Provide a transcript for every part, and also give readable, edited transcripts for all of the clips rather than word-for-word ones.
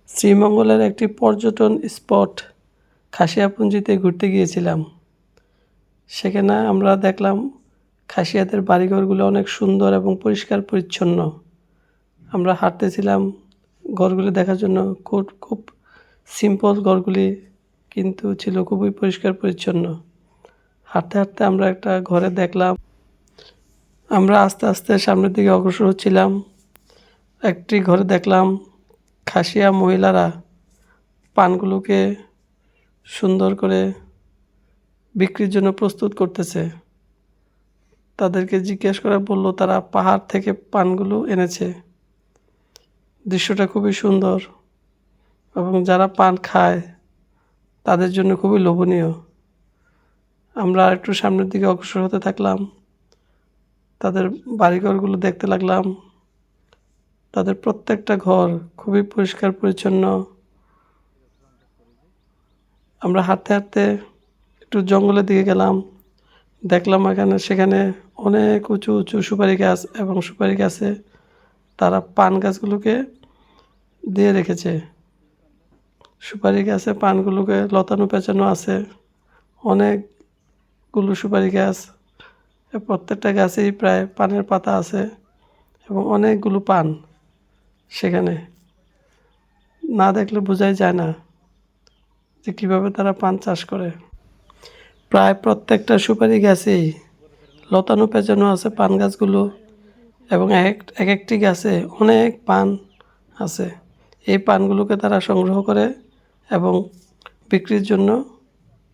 শ্রীমঙ্গলের একটি পর্যটন স্পট খাসিয়াপুঞ্জিতে ঘুরতে গিয়েছিলাম। সেখানে আমরা দেখলাম খাসিয়াদের বাড়িঘরগুলো অনেক সুন্দর এবং পরিষ্কার পরিচ্ছন্ন। আমরা হাঁটতেছিলাম ঘরগুলি দেখার জন্য। খুব সিম্পল ঘরগুলি, কিন্তু ছিল খুবই পরিষ্কার পরিচ্ছন্ন। হাঁটতে হাঁটতে আমরা একটা ঘরে দেখলাম। আমরা আস্তে আস্তে সামনের দিকে অগ্রসর হচ্ছিলাম। একটি ঘরে দেখলাম খাসিয়া মহিলারা পানগুলোকে সুন্দর করে বিক্রির জন্য প্রস্তুত করতেছে। তাদেরকে জিজ্ঞেস করে বলল তারা পাহাড় থেকে পানগুলো এনেছে। দৃশ্যটা খুবই সুন্দর এবং যারা পান খায় তাদের জন্য খুবই লোভনীয়। আমরা একটু সামনের দিকে অগ্রসর হতে থাকলাম। তাদের বাড়িঘরগুলো দেখতে লাগলাম। তাদের প্রত্যেকটা ঘর খুবই পরিষ্কার পরিচ্ছন্ন। আমরা হাঁটতে হাঁটতে একটু জঙ্গলের দিকে গেলাম। দেখলাম সেখানে অনেক উঁচু উঁচু সুপারি গাছ এবং সুপারি গাছে তারা পান গাছগুলোকে দিয়ে রেখেছে। সুপারি গাছে পানগুলোকে লতানো পেঁচানো আছে। অনেকগুলো সুপারি গাছ, প্রত্যেকটা গাছেই প্রায় পানের পাতা আছে এবং অনেকগুলো পান। সেখানে না দেখলে বোঝাই যায় না যে কীভাবে তারা পান চাষ করে। প্রায় প্রত্যেকটা সুপারি গাছেই লতানো পেঁচানো আছে পান গাছগুলো, এবং এক একটি গাছে অনেক পান আছে। এই পানগুলোকে তারা সংগ্রহ করে এবং বিক্রির জন্য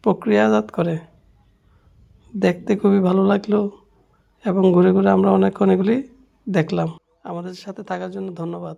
প্রক্রিয়াজাত করে। দেখতে খুবই ভালো লাগলো এবং ঘুরে ঘুরে আমরা অনেকগুলি দেখলাম। আমাদের সাথে থাকার জন্য ধন্যবাদ।